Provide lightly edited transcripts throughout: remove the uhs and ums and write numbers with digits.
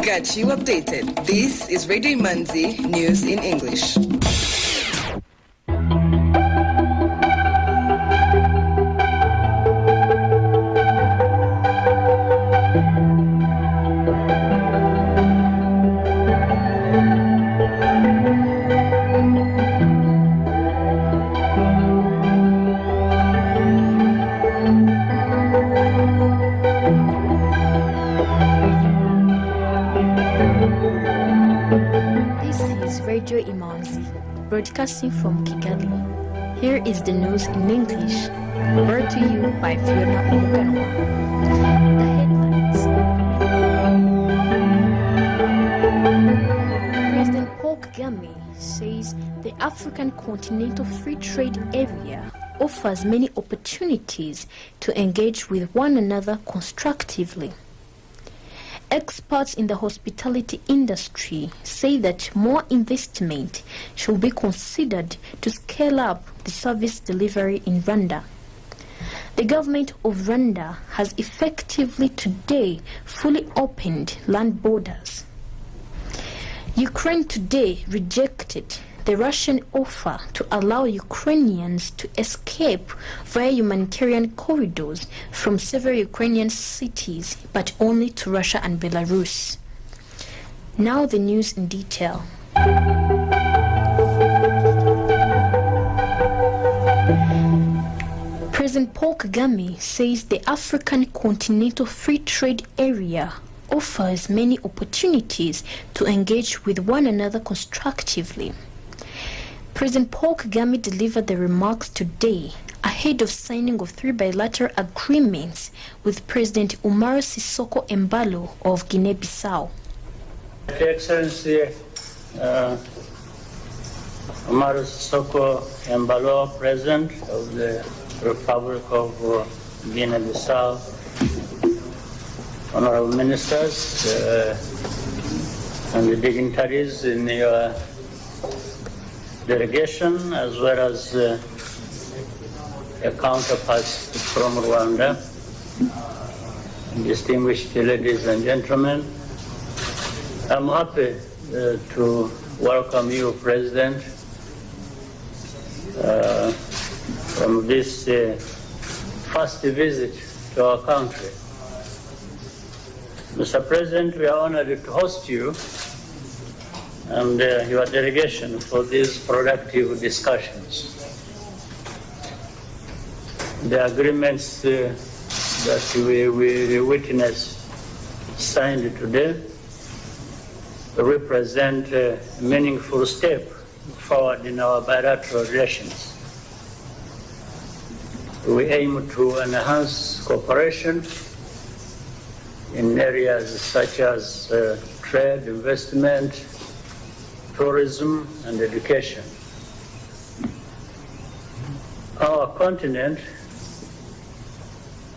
got you updated. This is Radio Imanzi News in English. Radio Imanzi, broadcasting from Kigali. Here is the news in English, brought to you by Fiona Omuganwa. The headlines. President Paul Kagame says the African Continental Free Trade Area offers many opportunities to engage with one another constructively. Experts in the hospitality industry say that more investment should be considered to scale up the service delivery in Rwanda. The government of Rwanda has effectively today fully opened land borders. Ukraine today rejected the Russian offer to allow Ukrainians to escape via humanitarian corridors from several Ukrainian cities, but only to Russia and Belarus. Now the news in detail. President Paul Kagame says the African Continental Free Trade Area offers many opportunities to engage with one another constructively. President Paul Kagame delivered the remarks today ahead of signing of 3 bilateral agreements with President Umaro Sissoco Embalo of Guinea-Bissau. Excellency Umaro Sissoco Embalo, President of the Republic of Guinea-Bissau, honorable ministers and the dignitaries in your delegation, as well as your counterparts from Rwanda, distinguished ladies and gentlemen. I'm happy to welcome you, President, from this first visit to our country. Mr. President, we are honored to host you and your delegation for these productive discussions. The agreements that we witness signed today represent a meaningful step forward in our bilateral relations. We aim to enhance cooperation in areas such as trade, investment, tourism, and education. Our continent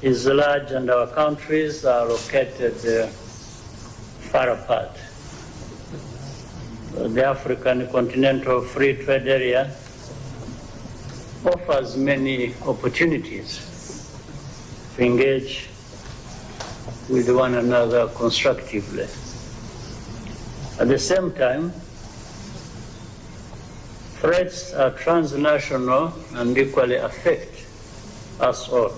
is large and our countries are located far apart. The African Continental Free Trade Area offers many opportunities to engage with one another constructively. At the same time, threats are transnational and equally affect us all.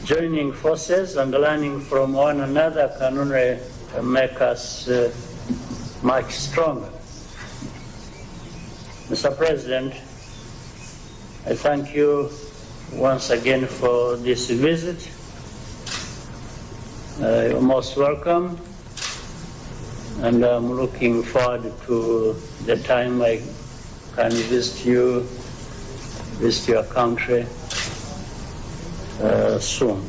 Joining forces and learning from one another can only make us much stronger. Mr. President, I thank you once again for this visit. You're most welcome, and I'm looking forward to the time I can visit you, visit your country soon.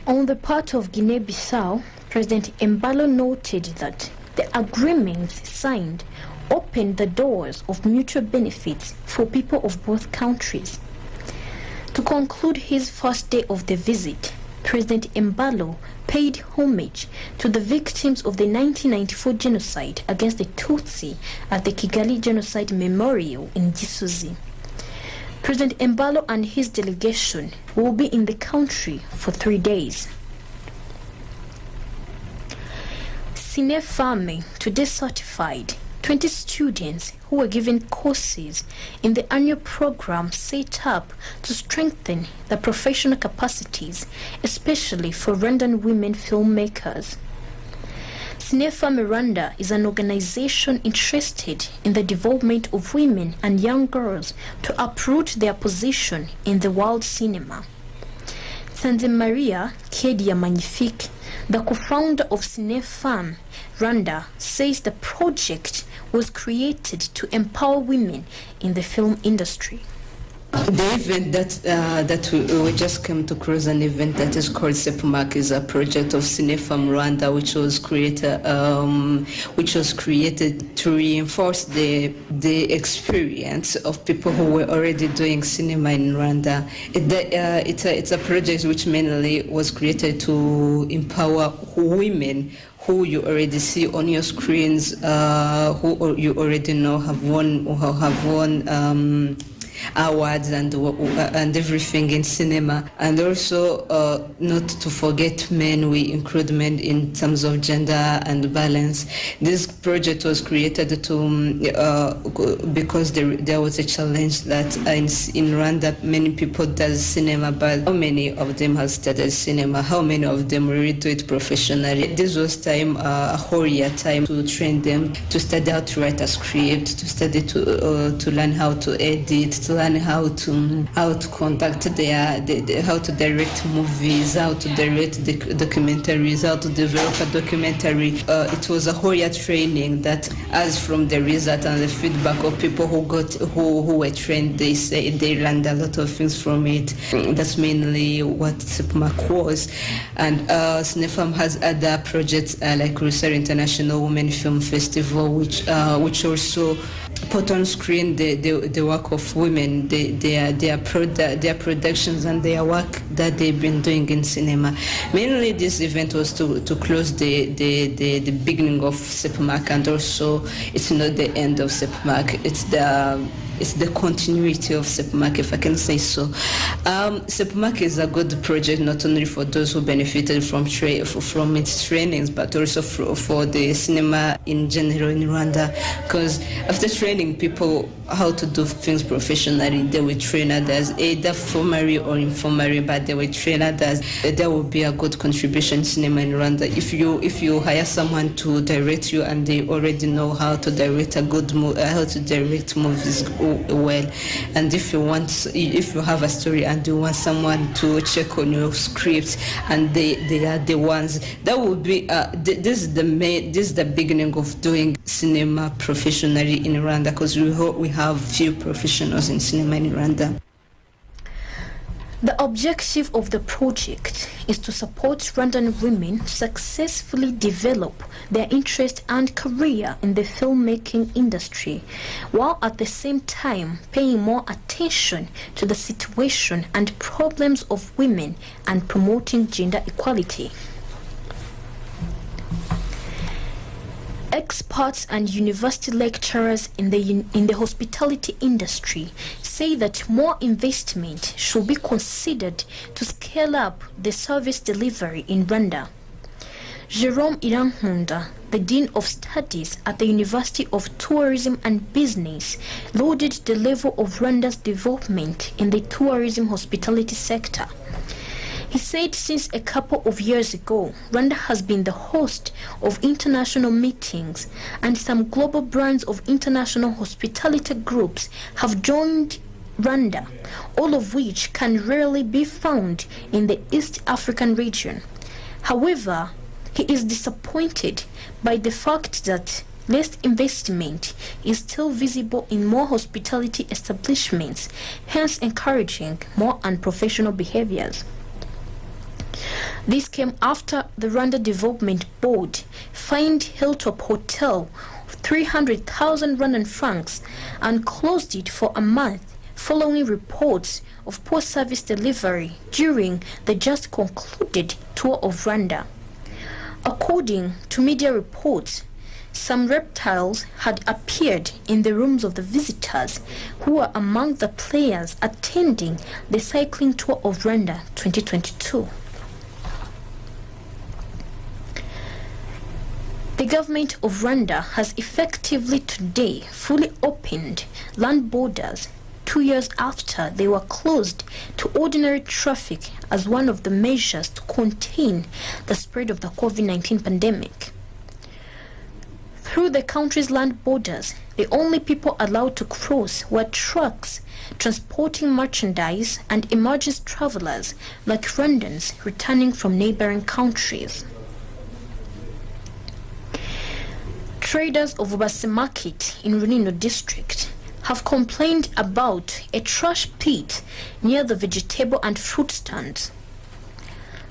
On the part of Guinea-Bissau, President Embalo noted that the agreements signed opened the doors of mutual benefits for people of both countries. To conclude his first day of the visit, President Embalo paid homage to the victims of the 1994 genocide against the Tutsi at the Kigali Genocide Memorial in Gisozi. President Embalo and his delegation will be in the country for 3 days. Sine Farming today certified 20 students who were given courses in the annual program set up to strengthen their professional capacities, especially for Rwandan women filmmakers. Sinefam Rwanda is an organization interested in the development of women and young girls to uproot their position in the world cinema. Sanze Maria Kedia Magnifique, the co-founder of Sinefam Rwanda, says the project was created to empower women in the film industry. The event that we just came to close, an event that is called SEPMAC, is a project of Cinefam Rwanda, which was created to reinforce the experience of people who were already doing cinema in Rwanda. It's a project which mainly was created to empower women who you already see on your screens, who you already know have won awards and everything in cinema. And also not to forget men, we include men in terms of gender and balance. This project was created to because there was a challenge that in Rwanda many people does cinema, but how many of them have studied cinema? How many of them really do it professionally? This was time, a whole year time, to train them to study how to write a script, to study to learn how to edit, to learn how to conduct how to direct movies, how to direct the documentaries, how to develop a documentary. It was a whole year training that, as from the result and the feedback of people who were trained, they say they learned a lot of things from it. That's mainly what SEPMAC was. And SNEFAM has other projects like Russia International Women Film Festival, which also put on screen the work of women, their productions and their work that they've been doing in cinema. Mainly this event was to close the beginning of SEPMAC, and also it's not the end of SEPMAC, it's the continuity of SEPMAC, if I can say so. SEPMAC is a good project not only for those who benefited from its trainings, but also for the cinema in general in Rwanda. Because after training people how to do things professionally, they will train others, either formally or informally, but they will train others. There will be a good contribution in cinema in Rwanda. If you hire someone to direct you and they already know how to direct how to direct movies well, and if you have a story and you want someone to check on your scripts and they are the ones, that would be this is the beginning of doing cinema professionally in Rwanda, because we have few professionals in cinema in Rwanda. The objective of the project is to support Rwandan women successfully develop their interest and career in the filmmaking industry, while at the same time paying more attention to the situation and problems of women and promoting gender equality. Experts and university lecturers in the hospitality industry say that more investment should be considered to scale up the service delivery in Rwanda. Jerome Irankunda, the Dean of Studies at the University of Tourism and Business, lauded the level of Rwanda's development in the tourism hospitality sector. He said since a couple of years ago, Rwanda has been the host of international meetings, and some global brands of international hospitality groups have joined Rwanda, all of which can rarely be found in the East African region. However, he is disappointed by the fact that less investment is still visible in more hospitality establishments, hence encouraging more unprofessional behaviors. This came after the Rwanda Development Board fined Hilltop Hotel 300,000 Rwandan francs and closed it for a month following reports of poor service delivery during the just concluded tour of Rwanda. According to media reports, some reptiles had appeared in the rooms of the visitors who were among the players attending the cycling tour of Rwanda 2022. The government of Rwanda has effectively today fully opened land borders 2 years after they were closed to ordinary traffic as one of the measures to contain the spread of the COVID-19 pandemic. Through the country's land borders, the only people allowed to cross were trucks transporting merchandise and emergency travelers like Rwandans returning from neighboring countries. Traders of Obase Market in Rulindo district have complained about a trash pit near the vegetable and fruit stands.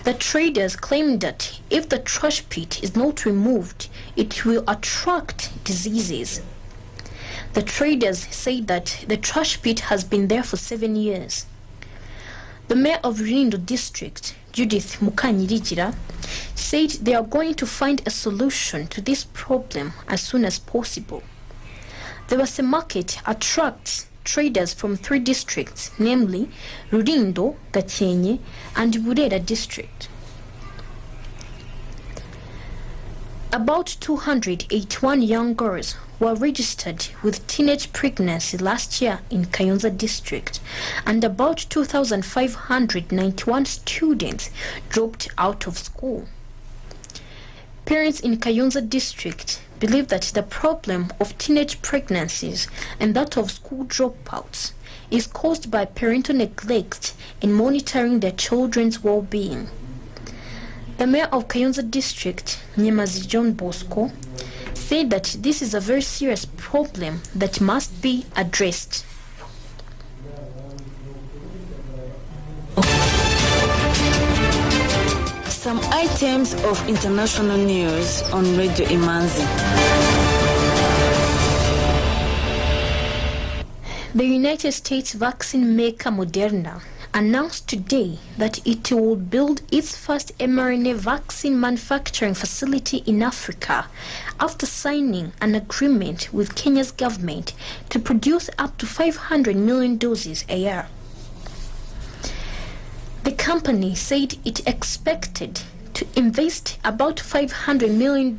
The traders claim that if the trash pit is not removed, it will attract diseases. The traders say that the trash pit has been there for 7 years. The mayor of Rulindo district, Judith Mukanyirigira, said they are going to find a solution to this problem as soon as possible. The Obase Market attracts traders from 3 districts, namely Rulindo, Gakenke, and Burera district. About 281 young girls were registered with teenage pregnancy last year in Kayonza district, and about 2,591 students dropped out of school. Parents in Kayonza district believe that the problem of teenage pregnancies and that of school dropouts is caused by parental neglect in monitoring their children's well-being. The mayor of Kayonza district, Nyemazi John Bosco, said that this is a very serious problem that must be addressed. Some items of international news on Radio Imanzi. The United States vaccine maker Moderna announced today that it will build its first mRNA vaccine manufacturing facility in Africa after signing an agreement with Kenya's government to produce up to 500 million doses a year. The company said it expected to invest about $500 million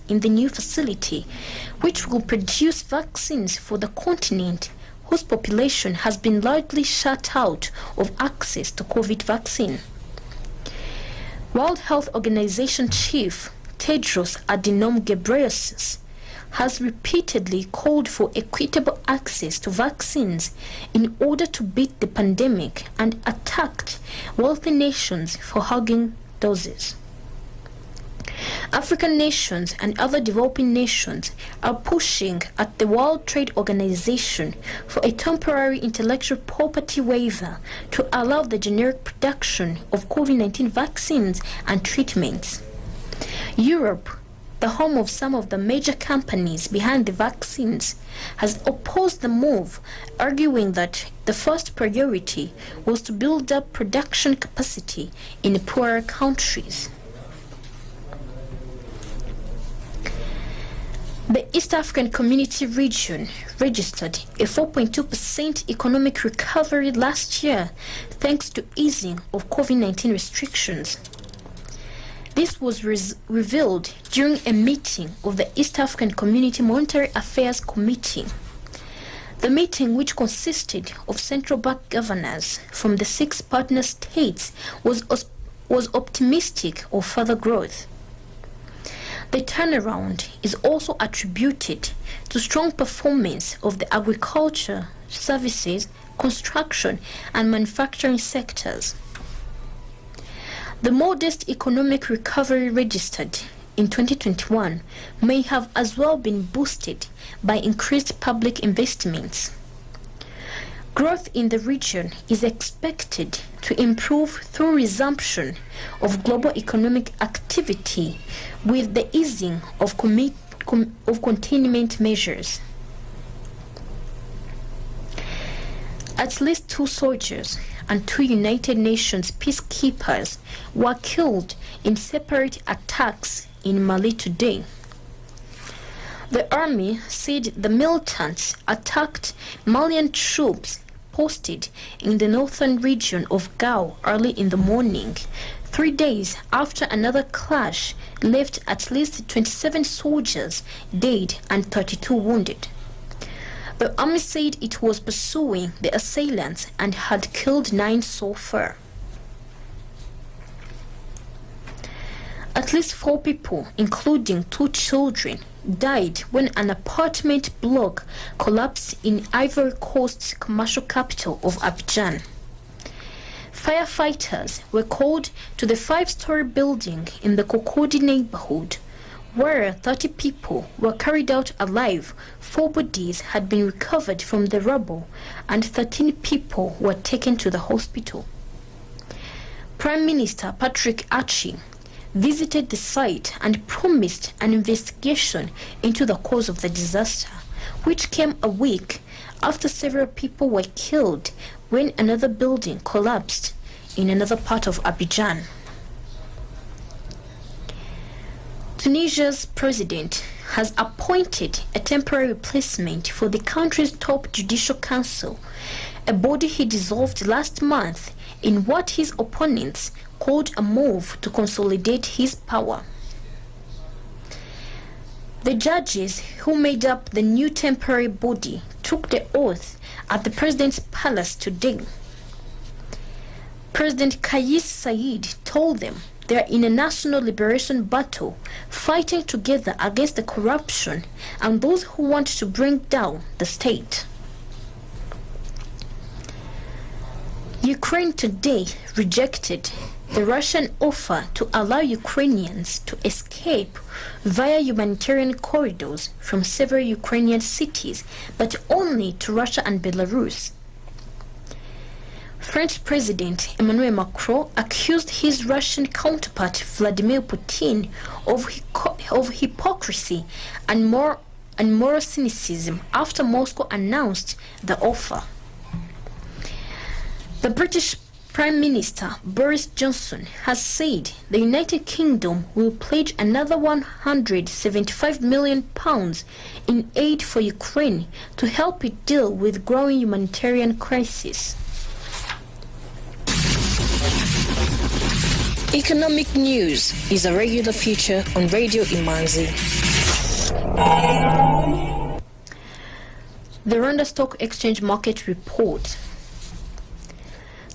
in the new facility, which will produce vaccines for the continent whose population has been largely shut out of access to COVID vaccine. World Health Organization Chief Tedros Adhanom Ghebreyesus has repeatedly called for equitable access to vaccines in order to beat the pandemic and attacked wealthy nations for hogging doses. African nations and other developing nations are pushing at the World Trade Organization for a temporary intellectual property waiver to allow the generic production of COVID-19 vaccines and treatments. Europe, the home of some of the major companies behind the vaccines, has opposed the move, arguing that the first priority was to build up production capacity in poorer countries. The East African Community region registered a 4.2% economic recovery last year thanks to easing of COVID-19 restrictions. This was revealed during a meeting of the East African Community Monetary Affairs Committee. The meeting, which consisted of central bank governors from the 6 partner states, was optimistic of further growth. The turnaround is also attributed to strong performance of the agriculture, services, construction, and manufacturing sectors. The modest economic recovery registered in 2021 may have as well been boosted by increased public investments. Growth in the region is expected to improve through resumption of global economic activity with the easing of containment measures. At least 2 soldiers and 2 United Nations peacekeepers were killed in separate attacks in Mali today. The army said the militants attacked Malian troops posted in the northern region of Gao early in the morning, 3 days after another clash left at least 27 soldiers dead and 32 wounded. The army said it was pursuing the assailants and had killed 9 so far. At least 4 people, including 2 children, died when an apartment block collapsed in Ivory Coast's commercial capital of Abidjan. Firefighters were called to the 5-story building in the Kokodi neighborhood, where 30 people were carried out alive. 4 bodies had been recovered from the rubble, and 13 people were taken to the hospital. Prime Minister Patrick Achi visited the site and promised an investigation into the cause of the disaster, which came a week after several people were killed when another building collapsed in another part of Abidjan. Tunisia's president has appointed a temporary replacement for the country's top judicial council, a body he dissolved last month in what his opponents called a move to consolidate his power. The judges who made up the new temporary body took the oath at the president's palace today. President Kais Saied told them they are in a national liberation battle, fighting together against the corruption and those who want to bring down the state. Ukraine today rejected the Russian offer to allow Ukrainians to escape via humanitarian corridors from several Ukrainian cities, but only to Russia and Belarus. French President Emmanuel Macron accused his Russian counterpart Vladimir Putin of hypocrisy and moral cynicism after Moscow announced the offer. The British Prime Minister Boris Johnson has said the United Kingdom will pledge another £175 million in aid for Ukraine to help it deal with growing humanitarian crisis. Economic news is a regular feature on Radio Imanzi. The Rwanda Stock Exchange Market Report.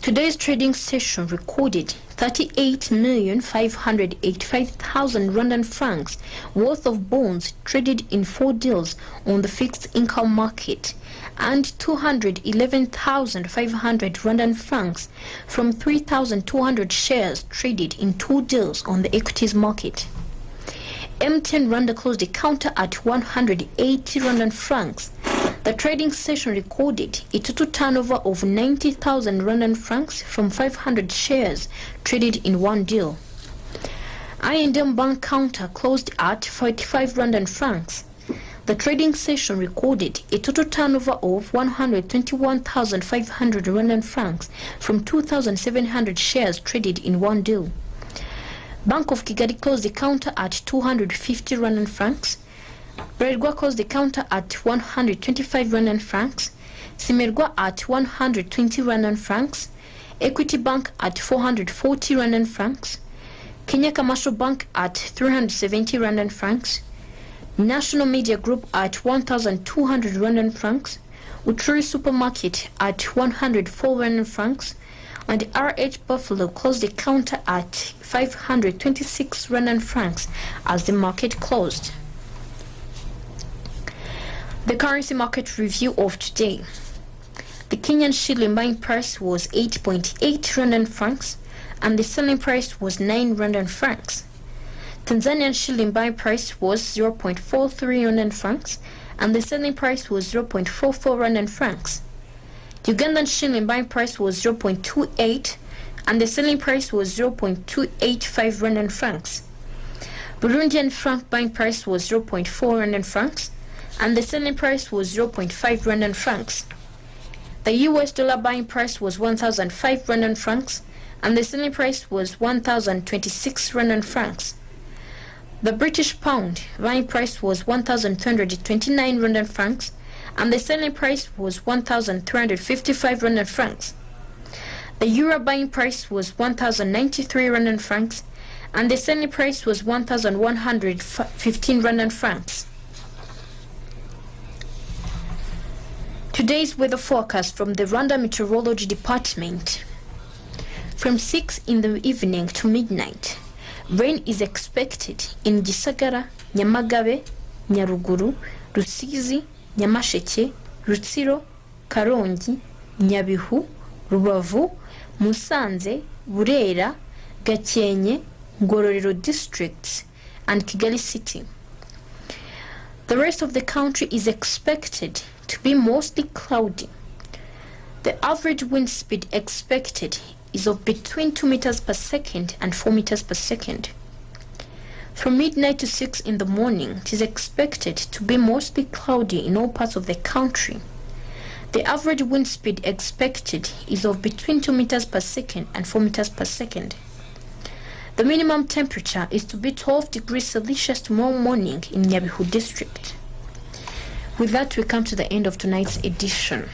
Today's trading session recorded 38,585,000 Rwandan francs worth of bonds traded in 4 deals on the fixed income market, and 211,500 Rwandan francs from 3,200 shares traded in 2 deals on the equities market. MTN Rwanda closed the counter at 180 Rwandan francs. The trading session recorded a total turnover of 90,000 Rwandan francs from 500 shares traded in 1 deal. I&M Bank counter closed at 45 Rwandan francs. The trading session recorded a total turnover of 121,500 Rwandan francs from 2,700 shares traded in 1 deal. Bank of Kigali closed the counter at 250 Rwandan francs. Bralirwa closed the counter at 125 Rwandan francs, Simerwa at 120 Rwandan francs, Equity Bank at 440 Rwandan francs, Kenya Commercial Bank at 370 Rwandan francs, National Media Group at 1,200 Rwandan francs, Uchuri Supermarket at 104 Rwandan francs, and RH Buffalo closed the counter at 526 Rwandan francs as the market closed. The currency market review of today. The Kenyan shilling buying price was 8.8 Rwandan francs and the selling price was 9 Rwandan francs. Tanzanian shilling buying price was 0.43 Rwandan francs and the selling price was 0.44 Rwandan francs. Ugandan shilling buying price was 0.28 and the selling price was 0.285 Rwandan francs. Burundian franc buying price was 0.4 Rwandan francs and the selling price was 0.5 Rwandan francs. The US dollar buying price was 1,005 Rwandan francs and the selling price was 1,026 Rwandan francs. The British pound buying price was 1,229 Rwandan francs and the selling price was 1,355 Rwandan francs. The The euro buying price was 1,093 Rwandan francs, and the selling price was 1,115 Rwandan francs. Today's weather forecast from the Rwanda Meteorology Department. From 6 in the evening to midnight, rain is expected in Gisagara, Nyamagabe, Nyaruguru, Rusizi, Nyamasheke, Rutsiro, Karongi, Nyabihu, Rubavu, Musanze, Burera, Gakenke, Ngororero districts, and Kigali City. The rest of the country is expected to be mostly cloudy. The average wind speed expected is of between 2 meters per second and 4 meters per second. From midnight to 6 in the morning, it is expected to be mostly cloudy in all parts of the country. The average wind speed expected is of between 2 meters per second and 4 meters per second. The minimum temperature is to be 12 degrees Celsius tomorrow morning in Nyabihu district. With that, we come to the end of tonight's edition.